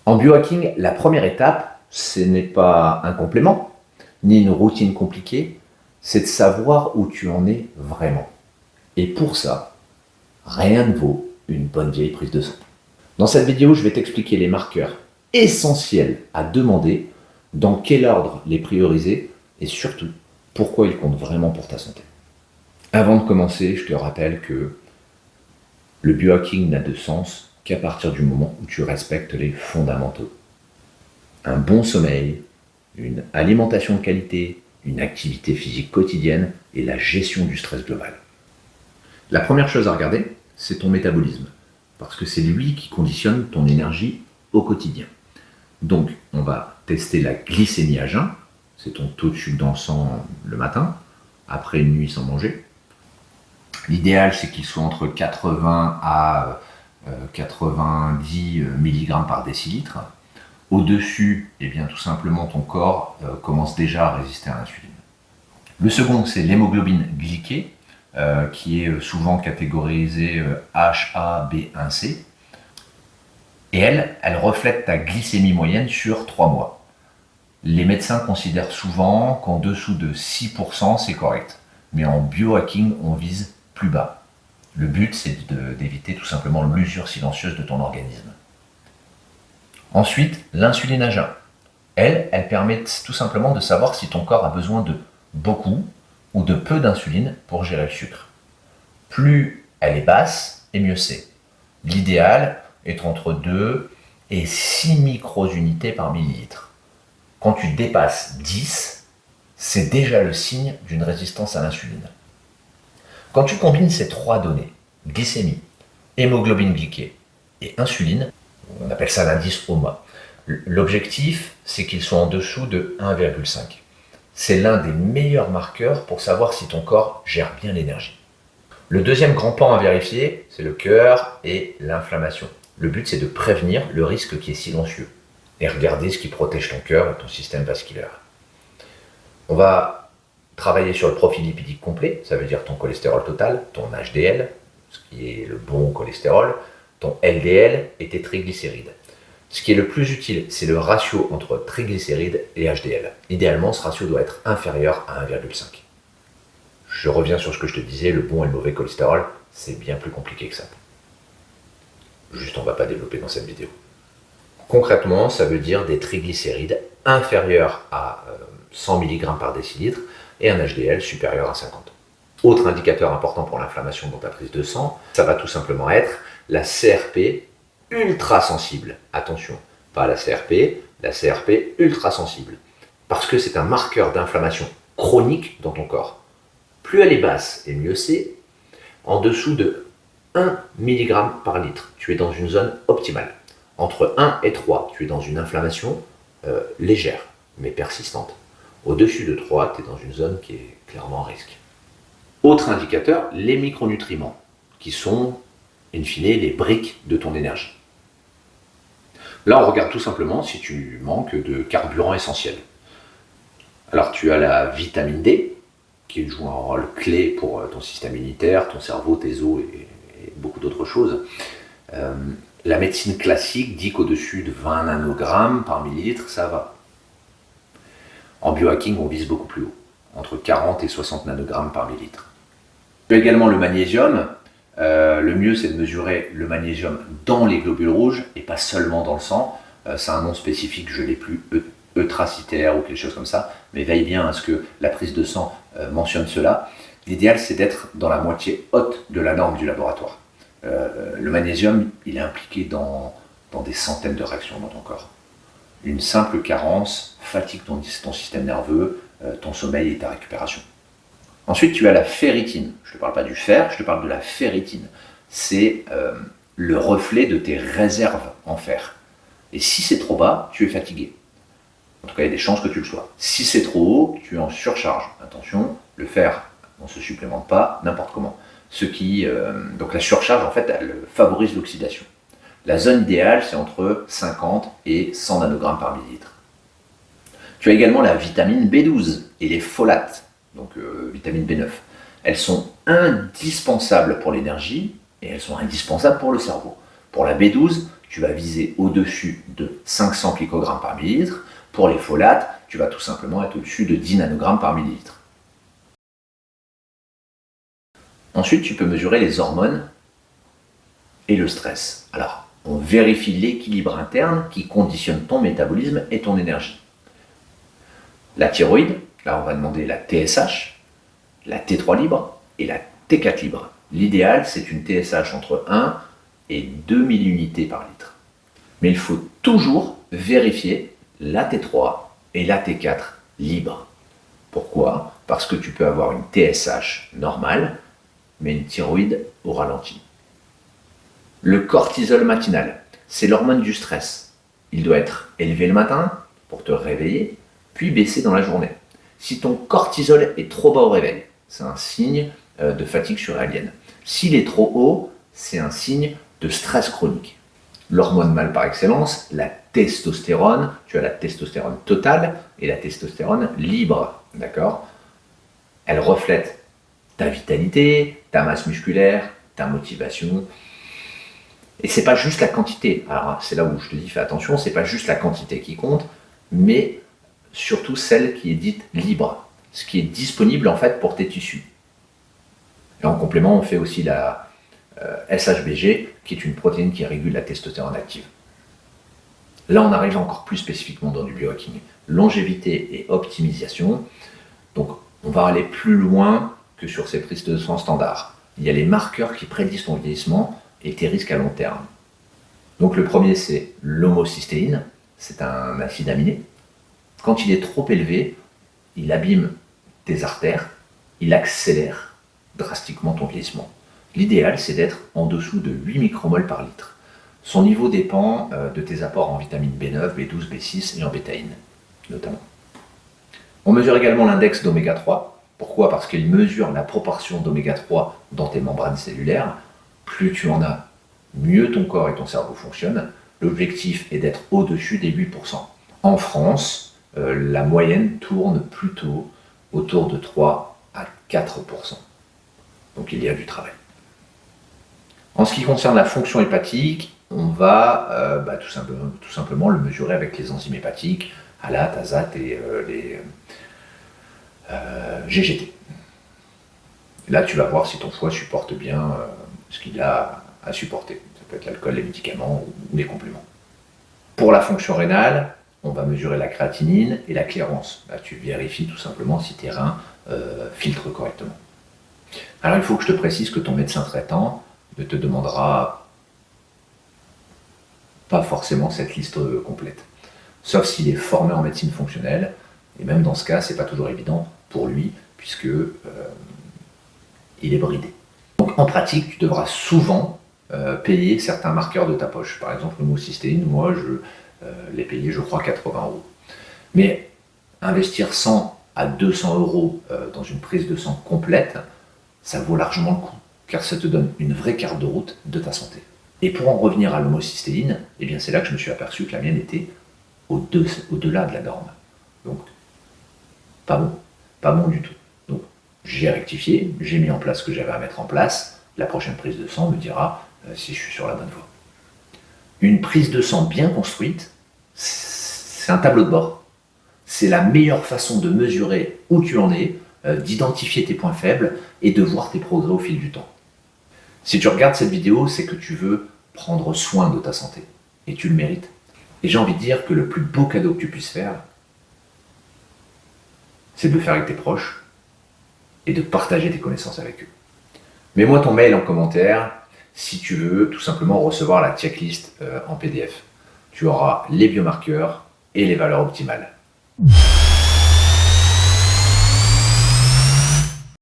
En biohacking, la première étape, ce n'est pas un complément, ni une routine compliquée, c'est de savoir où tu en es vraiment. Et pour ça, rien ne vaut une bonne vieille prise de sang. Dans cette vidéo, je vais t'expliquer les marqueurs essentiels à demander, dans quel ordre les prioriser, et surtout, pourquoi ils comptent vraiment pour ta santé. Avant de commencer, je te rappelle que le biohacking n'a de sens qu'à partir du moment où tu respectes les fondamentaux. Un bon sommeil, une alimentation de qualité, une activité physique quotidienne et la gestion du stress global. La première chose à regarder, c'est ton métabolisme, parce que c'est lui qui conditionne ton énergie au quotidien. Donc, on va tester la glycémie à jeun, c'est ton taux de sucre dans le sang le matin, après une nuit sans manger. L'idéal, c'est qu'il soit entre 80 à 90 mg par décilitre. Au-dessus, eh bien, tout simplement, ton corps commence déjà à résister à l'insuline. Le second, c'est l'hémoglobine glyquée, qui est souvent catégorisée HbA1c. Et elle reflète ta glycémie moyenne sur 3 mois. Les médecins considèrent souvent qu'en dessous de 6%, c'est correct. Mais en biohacking, on vise plus bas. Le but, c'est d'éviter tout simplement l'usure silencieuse de ton organisme. Ensuite, l'insuline à jeun. Elle permet tout simplement de savoir si ton corps a besoin de beaucoup ou de peu d'insuline pour gérer le sucre. Plus elle est basse, et mieux c'est. L'idéal est entre 2 et 6 micro-unités par millilitre. Quand tu dépasses 10, c'est déjà le signe d'une résistance à l'insuline. Quand tu combines ces 3 données, glycémie, hémoglobine glyquée et insuline, on appelle ça l'indice HOMA. L'objectif, c'est qu'ils soient en dessous de 1,5. C'est l'un des meilleurs marqueurs pour savoir si ton corps gère bien l'énergie. Le deuxième grand pan à vérifier, c'est le cœur et l'inflammation. Le but, c'est de prévenir le risque qui est silencieux et regarder ce qui protège ton cœur et ton système vasculaire. On va travailler sur le profil lipidique complet, ça veut dire ton cholestérol total, ton HDL, ce qui est le bon cholestérol, ton LDL et tes triglycérides. Ce qui est le plus utile, c'est le ratio entre triglycérides et HDL. Idéalement, ce ratio doit être inférieur à 1,5. Je reviens sur ce que je te disais, le bon et le mauvais cholestérol, c'est bien plus compliqué que ça. Juste, on ne va pas développer dans cette vidéo. Concrètement, ça veut dire des triglycérides inférieurs à 100 mg par décilitre et un HDL supérieur à 50. Autre indicateur important pour l'inflammation dans ta prise de sang, ça va tout simplement être la CRP ultra sensible. Attention, pas la CRP ultra sensible. Parce que c'est un marqueur d'inflammation chronique dans ton corps. Plus elle est basse, et mieux c'est, en dessous de 1 mg par litre, tu es dans une zone optimale. Entre 1 et 3, tu es dans une inflammation légère, mais persistante. Au-dessus de 3, tu es dans une zone qui est clairement en risque. Autre indicateur, les micronutriments, qui sont, in fine, les briques de ton énergie. Là, on regarde tout simplement si tu manques de carburant essentiel. Alors, tu as la vitamine D, qui joue un rôle clé pour ton système immunitaire, ton cerveau, tes os et beaucoup d'autres choses. La médecine classique dit qu'au-dessus de 20 nanogrammes par millilitre, ça va. En biohacking, on vise beaucoup plus haut, entre 40 et 60 nanogrammes par millilitre. Tu as également le magnésium. Le mieux, c'est de mesurer le magnésium dans les globules rouges et pas seulement dans le sang. C'est un nom spécifique, je ne l'ai plus, eutracytaire ou quelque chose comme ça, mais veille bien à ce que la prise de sang mentionne cela. L'idéal, c'est d'être dans la moitié haute de la norme du laboratoire. Le magnésium, il est impliqué dans des centaines de réactions dans ton corps. Une simple carence fatigue ton système nerveux, ton sommeil et ta récupération. Ensuite, tu as la ferritine. Je ne te parle pas du fer, je te parle de la ferritine. C'est le reflet de tes réserves en fer. Et si c'est trop bas, tu es fatigué. En tout cas, il y a des chances que tu le sois. Si c'est trop haut, tu es en surcharge. Attention, le fer, on ne se supplémente pas n'importe comment. Donc la surcharge, en fait, elle favorise l'oxydation. La zone idéale, c'est entre 50 et 100 nanogrammes par millilitre. Tu as également la vitamine B12 et les folates, donc vitamine B9. Elles sont indispensables pour l'énergie et elles sont indispensables pour le cerveau. Pour la B12, tu vas viser au-dessus de 500 picogrammes par millilitre. Pour les folates, tu vas tout simplement être au-dessus de 10 nanogrammes par millilitre. Ensuite, tu peux mesurer les hormones et le stress. Alors, on vérifie l'équilibre interne qui conditionne ton métabolisme et ton énergie. La thyroïde, là on va demander la TSH, la T3 libre et la T4 libre. L'idéal, c'est une TSH entre 1 et 2 milliunités par litre. Mais il faut toujours vérifier la T3 et la T4 libre. Pourquoi ? Parce que tu peux avoir une TSH normale, mais une thyroïde au ralenti. Le cortisol matinal, c'est l'hormone du stress. Il doit être élevé le matin pour te réveiller, puis baisser dans la journée. Si ton cortisol est trop bas au réveil, c'est un signe de fatigue surréalienne. S'il est trop haut, c'est un signe de stress chronique. L'hormone mâle par excellence, la testostérone, tu as la testostérone totale et la testostérone libre, d'accord ? Elle reflète ta vitalité, ta masse musculaire, ta motivation. Et c'est pas juste la quantité. Alors c'est là où je te dis fais attention, c'est pas juste la quantité qui compte, mais surtout celle qui est dite libre, ce qui est disponible en fait pour tes tissus. Et en complément, on fait aussi la SHBG, qui est une protéine qui régule la testostérone active. Là, on arrive encore plus spécifiquement dans du biohacking. Longévité et optimisation. Donc, on va aller plus loin que sur ces prises de sang standards. Il y a les marqueurs qui prédisent ton vieillissement et tes risques à long terme. Donc, le premier, c'est l'homocystéine. C'est un acide aminé. Quand il est trop élevé, il abîme tes artères, il accélère drastiquement ton vieillissement. L'idéal, c'est d'être en dessous de 8 micromoles par litre. Son niveau dépend de tes apports en vitamine B9, B12, B6 et en bétaïne, notamment. On mesure également l'index d'oméga 3. Pourquoi ? Parce qu'il mesure la proportion d'oméga 3 dans tes membranes cellulaires. Plus tu en as, mieux ton corps et ton cerveau fonctionnent. L'objectif est d'être au-dessus des 8%. En France, la moyenne tourne plutôt autour de 3 à 4%. Donc il y a du travail. En ce qui concerne la fonction hépatique, on va tout simplement le mesurer avec les enzymes hépatiques, ALAT, AZAT et les GGT. Là, tu vas voir si ton foie supporte bien ce qu'il a à supporter. Ça peut être l'alcool, les médicaments ou les compléments. Pour la fonction rénale, on va mesurer la créatinine et la clairance. Là, tu vérifies tout simplement si tes reins filtrent correctement. Alors, il faut que je te précise que ton médecin traitant ne te demandera pas forcément cette liste complète. Sauf s'il est formé en médecine fonctionnelle, et même dans ce cas, c'est pas toujours évident pour lui, puisque il est bridé. Donc en pratique, tu devras souvent payer certains marqueurs de ta poche. Par exemple, l'homocystéine, moi, je l'ai payé, je crois, 80 €. Mais investir 100 à 200 € dans une prise de sang complète, ça vaut largement le coup, car ça te donne une vraie carte de route de ta santé. Et pour en revenir à l'homocystéine, eh bien c'est là que je me suis aperçu que la mienne était au-delà de la norme. Donc, pas bon du tout. Donc, j'ai rectifié, j'ai mis en place ce que j'avais à mettre en place. La prochaine prise de sang me dira si je suis sur la bonne voie. Une prise de sang bien construite, c'est un tableau de bord. C'est la meilleure façon de mesurer où tu en es, d'identifier tes points faibles et de voir tes progrès au fil du temps. Si tu regardes cette vidéo, c'est que tu veux prendre soin de ta santé. Et tu le mérites. Et j'ai envie de dire que le plus beau cadeau que tu puisses faire, c'est de le faire avec tes proches et de partager tes connaissances avec eux. Mets-moi ton mail en commentaire si tu veux tout simplement recevoir la checklist en PDF. Tu auras les biomarqueurs et les valeurs optimales.